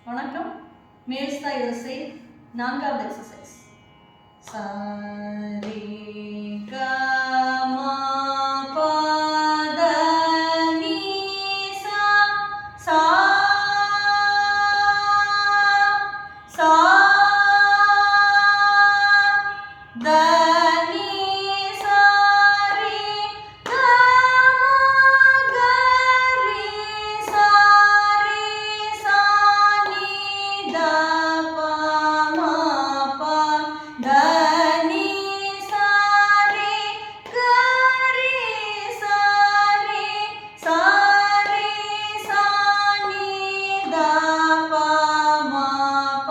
வணக்கம். மேல்ஸ்தாய் வரிசை 4வது எக்ஸசைஸ். சரி க ம ப த நீ சா சா சா த நீ சா ரி க ம க ரி சா ரி சா நீ த ப ம ப த நீ சா ரி க ரி சா ரி சா ரி சா நீ த ப ம ப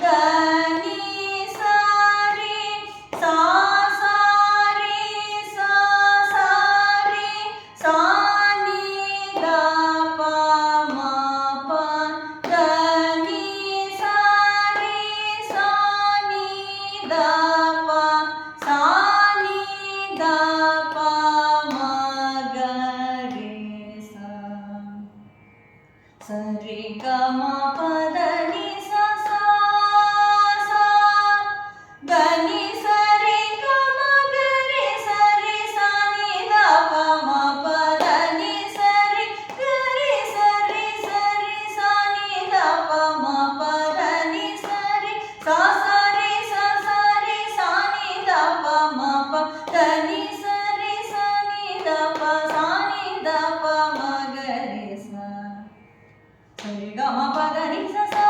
த நீ சா ரி சா சா ரி சா சா ரி சா நீ த ப ம ப த நீ சா ரி சா நீ த ப சா நீ த ப ம க ரே சா சரி க ம ப த நீ சா சா சா த நீ ச ரி க ம க ரி ச ரி சா நீ த ப ம ப த நீ ச ரி க ரி ச ரி ச ரி சா நீ த ப ம ப த நீ ச ரி சா சா ரி சா சா ரி சா நீ த ப ம ப த நீ ச ரி சா நீ த ப சா நீ த ப ம க ரி சா சரி க ம ப த நீ ச சா